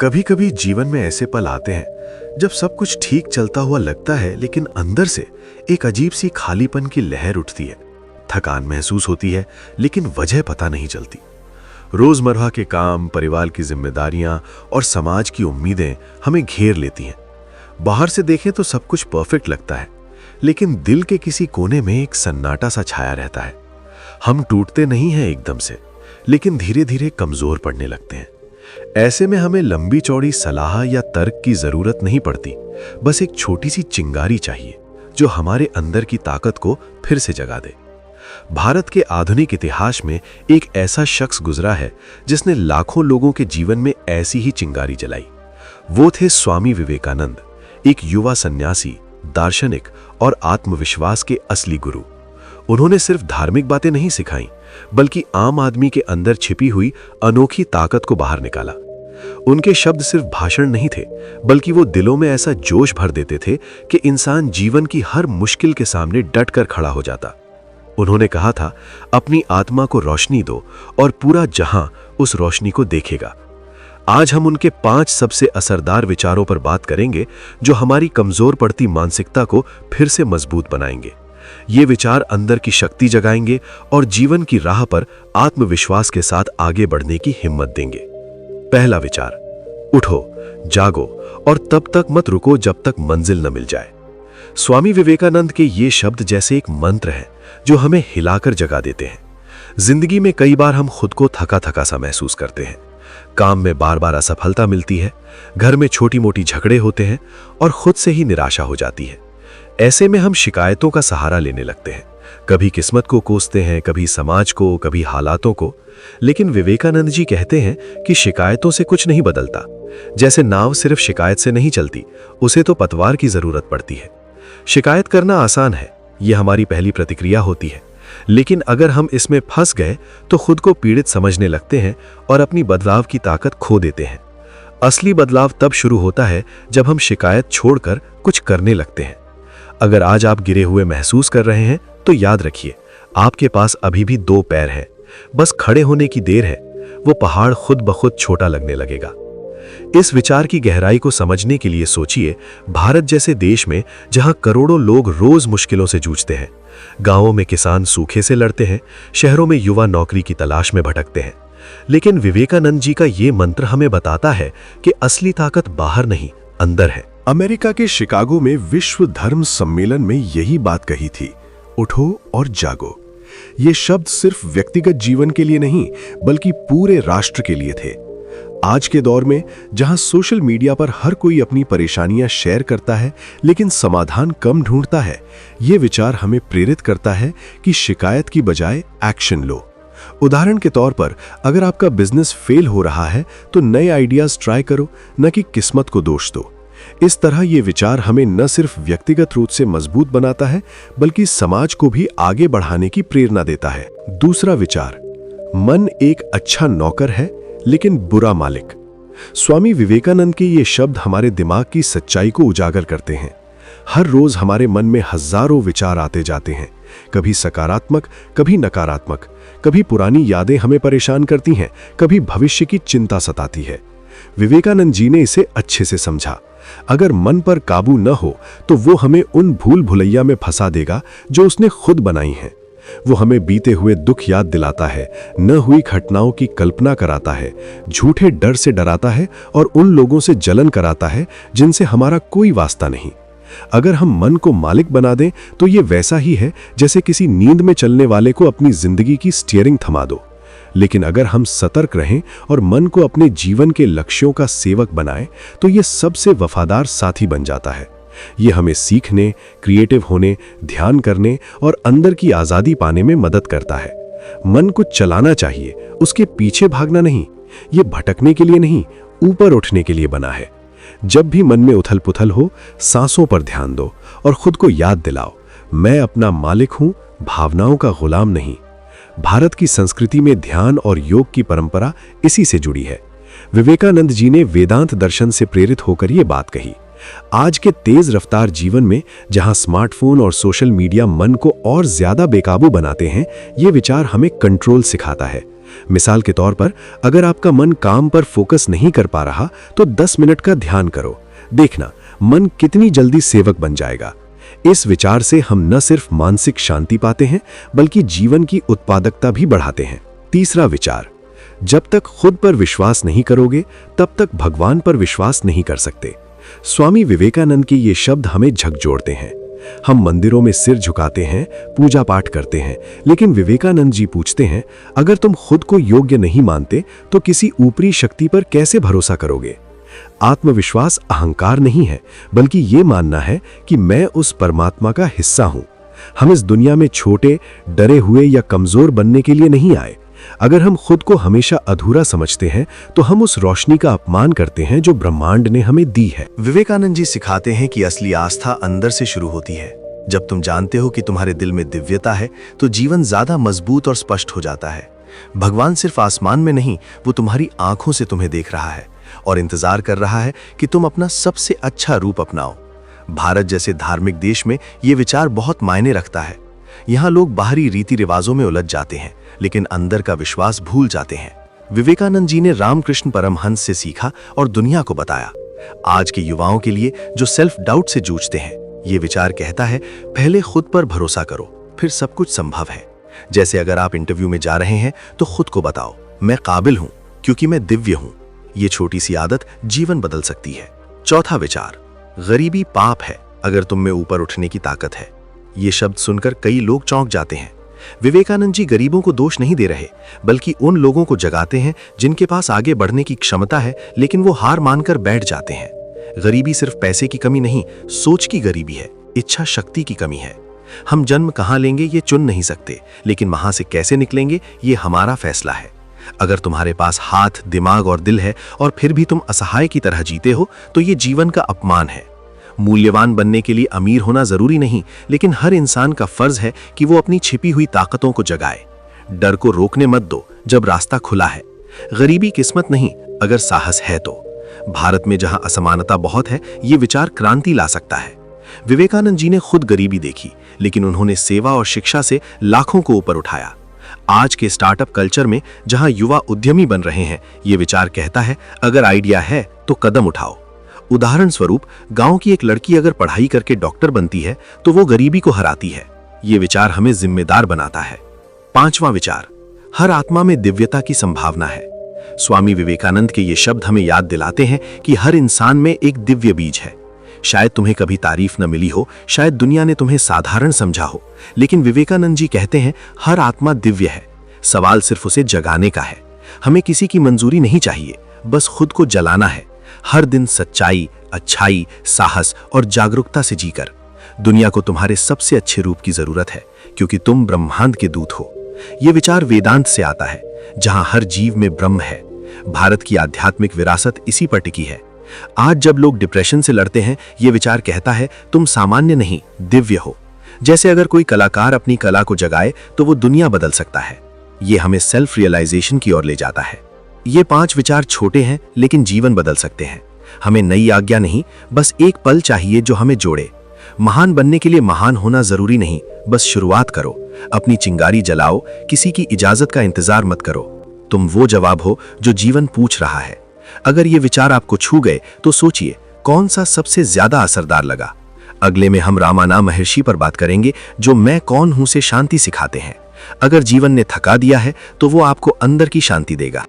कभी कभी जीवन में ऐसे पल आते हैं जब सब कुछ ठीक चलता हुआ लगता है, लेकिन अंदर से एक अजीब सी खालीपन की लहर उठती है। थकान महसूस होती है, लेकिन वजह पता नहीं चलती। रोजमर्रा के काम, परिवार की जिम्मेदारियां और समाज की उम्मीदें हमें घेर लेती हैं। बाहर से देखें तो सब कुछ परफेक्ट लगता है, लेकिन दिल के किसी कोने में एक सन्नाटा सा छाया रहता है। हम टूटते नहीं हैं एकदम से, लेकिन धीरे धीरे कमजोर पड़ने लगते हैं। ऐसे में हमें लंबी चौड़ी सलाह या तर्क की जरूरत नहीं पड़ती, बस एक छोटी सी चिंगारी चाहिए जो हमारे अंदर की ताकत को फिर से जगा दे। भारत के आधुनिक इतिहास में एक ऐसा शख्स गुजरा है जिसने लाखों लोगों के जीवन में ऐसी ही चिंगारी जलाई। वो थे स्वामी विवेकानंद, एक युवा सन्यासी, दार्शनिक और आत्मविश्वास के असली गुरु। उन्होंने सिर्फ धार्मिक बातें नहीं सिखाई, बल्कि आम आदमी के अंदर छिपी हुई अनोखी ताकत को बाहर निकाला। उनके शब्द सिर्फ भाषण नहीं थे, बल्कि वो दिलों में ऐसा जोश भर देते थे कि इंसान जीवन की हर मुश्किल के सामने डटकर खड़ा हो जाता। उन्होंने कहा था, अपनी आत्मा को रोशनी दो और पूरा जहां उस रोशनी को देखेगा। आज हम उनके 5 सबसे असरदार विचारों पर बात करेंगे जो हमारी कमजोर पड़ती मानसिकता को फिर से मजबूत बनाएंगे। ये विचार अंदर की शक्ति जगाएंगे और जीवन की राह पर आत्मविश्वास के साथ आगे बढ़ने की हिम्मत देंगे। पहला विचार, उठो, जागो और तब तक मत रुको जब तक मंजिल न मिल जाए। स्वामी विवेकानंद के ये शब्द जैसे एक मंत्र है जो हमें हिलाकर जगा देते हैं। जिंदगी में कई बार हम खुद को थका थका सा महसूस करते हैं। काम में बार बार असफलता मिलती है, घर में छोटी मोटी झगड़े होते हैं और खुद से ही निराशा हो जाती है। ऐसे में हम शिकायतों का सहारा लेने लगते हैं। कभी किस्मत को कोसते हैं, कभी समाज को, कभी हालातों को। लेकिन विवेकानंद जी कहते हैं कि शिकायतों से कुछ नहीं बदलता। जैसे नाव सिर्फ शिकायत से नहीं चलती, उसे तो पतवार की जरूरत पड़ती है। शिकायत करना आसान है, यह हमारी पहली प्रतिक्रिया होती है, लेकिन अगर हम इसमें फंस गए तो खुद को पीड़ित समझने लगते हैं और अपनी बदलाव की ताकत खो देते हैं। असली बदलाव तब शुरू होता है जब हम शिकायत छोड़कर कुछ करने लगते हैं। अगर आज आप गिरे हुए महसूस कर रहे हैं तो याद रखिए, आपके पास अभी भी 2 पैर हैं, बस खड़े होने की देर है। वो पहाड़ खुद ब खुद छोटा लगने लगेगा। इस विचार की गहराई को समझने के लिए सोचिए, भारत जैसे देश में जहां करोड़ों लोग रोज मुश्किलों से जूझते हैं, गांवों में किसान सूखे से लड़ते हैं, शहरों में युवा नौकरी की तलाश में भटकते हैं, लेकिन विवेकानंद जी का ये मंत्र हमें बताता है कि असली ताकत बाहर नहीं, अंदर है। अमेरिका के शिकागो में विश्व धर्म सम्मेलन में यही बात कही थी, उठो और जागो। ये शब्द सिर्फ व्यक्तिगत जीवन के लिए नहीं, बल्कि पूरे राष्ट्र के लिए थे। आज के दौर में जहां सोशल मीडिया पर हर कोई अपनी परेशानियां शेयर करता है, लेकिन समाधान कम ढूंढता है, ये विचार हमें प्रेरित करता है कि शिकायत की बजाय एक्शन लो। उदाहरण के तौर पर, अगर आपका बिजनेस फेल हो रहा है तो नए आइडियाज ट्राई करो, न कि किस्मत को दोष दो। इस तरह ये विचार हमें न सिर्फ व्यक्तिगत रूप से मजबूत बनाता है, बल्कि समाज को भी आगे बढ़ाने की प्रेरणा देता है। दूसरा विचार, मन एक अच्छा नौकर है लेकिन बुरा मालिक। स्वामी विवेकानंद के ये शब्द हमारे दिमाग की सच्चाई को उजागर करते हैं। हर रोज हमारे मन में हजारों विचार आते जाते हैं, कभी सकारात्मक, कभी नकारात्मक। कभी पुरानी यादें हमें परेशान करती हैं, कभी भविष्य की चिंता सताती है। विवेकानंद जी ने इसे अच्छे से समझा। अगर मन पर काबू न हो तो वो हमें उन भूल भुलैया में फंसा देगा जो उसने खुद बनाई हैं। वो हमें बीते हुए दुख याद दिलाता है, न हुई घटनाओं की कल्पना कराता है, झूठे डर से डराता है और उन लोगों से जलन कराता है जिनसे हमारा कोई वास्ता नहीं। अगर हम मन को मालिक बना दें तो ये वैसा ही है जैसे किसी नींद में चलने वाले को अपनी जिंदगी की स्टीयरिंग थमा दो। लेकिन अगर हम सतर्क रहें और मन को अपने जीवन के लक्ष्यों का सेवक बनाएं, तो ये सबसे वफादार साथी बन जाता है। ये हमें सीखने, क्रिएटिव होने, ध्यान करने और अंदर की आज़ादी पाने में मदद करता है। मन को चलाना चाहिए, उसके पीछे भागना नहीं। ये भटकने के लिए नहीं, ऊपर उठने के लिए बना है। जब भी मन में उथल पुथल हो, सांसों पर ध्यान दो और खुद को याद दिलाओ, मैं अपना मालिक हूं, भावनाओं का गुलाम नहीं। भारत की संस्कृति में ध्यान और योग की परंपरा इसी से जुड़ी है। विवेकानंद जी ने वेदांत दर्शन से प्रेरित होकर ये बात कही। आज के तेज रफ्तार जीवन में जहां स्मार्टफोन और सोशल मीडिया मन को और ज्यादा बेकाबू बनाते हैं, ये विचार हमें कंट्रोल सिखाता है। मिसाल के तौर पर, अगर आपका मन काम पर फोकस नहीं कर पा रहा तो 10 मिनट का ध्यान करो। देखना मन कितनी जल्दी सेवक बन जाएगा। इस विचार से हम न सिर्फ मानसिक शांति पाते हैं बल्कि जीवन की उत्पादकता भी बढ़ाते हैं। तीसरा विचार, जब तक खुद पर विश्वास नहीं करोगे तब तक भगवान पर विश्वास नहीं कर सकते। स्वामी विवेकानंद के ये शब्द हमें झकझोरते हैं। हम मंदिरों में सिर झुकाते हैं, पूजा पाठ करते हैं, लेकिन विवेकानंद जी पूछते हैं, अगर तुम खुद को योग्य नहीं मानते तो किसी ऊपरी शक्ति पर कैसे भरोसा करोगे? आत्मविश्वास अहंकार नहीं है, बल्कि ये मानना है कि मैं उस परमात्मा का हिस्सा हूं। हम इस दुनिया में छोटे, डरे हुए या कमजोर बनने के लिए नहीं आए। अगर हम खुद को हमेशा अधूरा समझते हैं तो हम उस रोशनी का अपमान करते हैं जो ब्रह्मांड ने हमें दी है। विवेकानंद जी सिखाते हैं कि असली आस्था अंदर से शुरू होती है। जब तुम जानते हो कि तुम्हारे दिल में दिव्यता है तो जीवन ज्यादा मजबूत और स्पष्ट हो जाता है। भगवान सिर्फ आसमान में नहीं, वो तुम्हारी आंखों से तुम्हें देख रहा है और इंतजार कर रहा है कि तुम अपना सबसे अच्छा रूप अपनाओ। भारत जैसे धार्मिक देश में ये विचार बहुत मायने रखता है। यहाँ लोग बाहरी रीति रिवाजों में उलझ जाते हैं लेकिन अंदर का विश्वास भूल जाते हैं। विवेकानंद जी ने रामकृष्ण परमहंस से सीखा और दुनिया को बताया। आज के युवाओं के लिए जो सेल्फ डाउट से जूझते हैं, ये विचार कहता है, पहले खुद पर भरोसा करो, फिर सब कुछ संभव है। जैसे अगर आप इंटरव्यू में जा रहे हैं तो खुद को बताओ, मैं काबिल हूं क्योंकि मैं दिव्य हूं। ये छोटी सी आदत जीवन बदल सकती है। चौथा विचार, गरीबी पाप है अगर तुम में ऊपर उठने की ताकत है। ये शब्द सुनकर कई लोग चौंक जाते हैं। विवेकानंद जी गरीबों को दोष नहीं दे रहे, बल्कि उन लोगों को जगाते हैं जिनके पास आगे बढ़ने की क्षमता है लेकिन वो हार मानकर बैठ जाते हैं। गरीबी सिर्फ पैसे की कमी नहीं, सोच की गरीबी है, इच्छा शक्ति की कमी है। हम जन्म कहाँ लेंगे ये चुन नहीं सकते, लेकिन वहां से कैसे निकलेंगे ये हमारा फैसला है। अगर तुम्हारे पास हाथ, दिमाग और दिल है और फिर भी तुम असहाय की तरह जीते हो तो ये जीवन का अपमान है। मूल्यवान बनने के लिए अमीर होना जरूरी नहीं, लेकिन हर इंसान का फर्ज है कि वो अपनी छिपी हुई ताकतों को जगाए। डर को रोकने मत दो जब रास्ता खुला है। गरीबी किस्मत नहीं, अगर साहस है तो। भारत में जहां असमानता बहुत है, ये विचार क्रांति ला सकता है। विवेकानंद जी ने खुद गरीबी देखी, लेकिन उन्होंने सेवा और शिक्षा से लाखों को ऊपर उठाया। आज के स्टार्टअप कल्चर में जहां युवा उद्यमी बन रहे हैं, ये विचार कहता है, अगर आइडिया है तो कदम उठाओ। उदाहरण स्वरूप, गांव की एक लड़की अगर पढ़ाई करके डॉक्टर बनती है तो वो गरीबी को हराती है। ये विचार हमें जिम्मेदार बनाता है। पांचवा विचार, हर आत्मा में दिव्यता की संभावना है। स्वामी विवेकानंद के ये शब्द हमें याद दिलाते हैं कि हर इंसान में एक दिव्य बीज है। शायद तुम्हें कभी तारीफ न मिली हो, शायद दुनिया ने तुम्हें साधारण समझा हो, लेकिन विवेकानंद जी कहते हैं, हर आत्मा दिव्य है। सवाल सिर्फ उसे जगाने का है। हमें किसी की मंजूरी नहीं चाहिए, बस खुद को जलाना है। हर दिन सच्चाई, अच्छाई, साहस और जागरूकता से जीकर। दुनिया को तुम्हारे सबसे अच्छे रूप की जरूरत है, क्योंकि तुम ब्रह्मांड के दूत हो। ये विचार वेदांत से आता है, जहां हर जीव में ब्रह्म है। भारत की आध्यात्मिक विरासत इसी पर टिकी है। आज जब लोग डिप्रेशन से लड़ते हैं, ये विचार कहता है, तुम सामान्य नहीं, दिव्य हो। जैसे अगर कोई कलाकार अपनी कला को जगाए तो वो दुनिया बदल सकता है। ये हमें सेल्फ रियलाइजेशन की ओर ले जाता है। ये 5 विचार छोटे हैं लेकिन जीवन बदल सकते हैं। हमें नई आज्ञा नहीं, बस एक पल चाहिए जो हमें जोड़े। महान बनने के लिए महान होना जरूरी नहीं, बस शुरुआत करो। अपनी चिंगारी जलाओ, किसी की इजाजत का इंतजार मत करो। तुम वो जवाब हो जो जीवन पूछ रहा है। अगर ये विचार आपको छू गए तो सोचिए, कौन सा सबसे ज्यादा असरदार लगा। अगले में हम रामाना महर्षि पर बात करेंगे, जो मैं कौन हूं से शांति सिखाते हैं। अगर जीवन ने थका दिया है तो वो आपको अंदर की शांति देगा।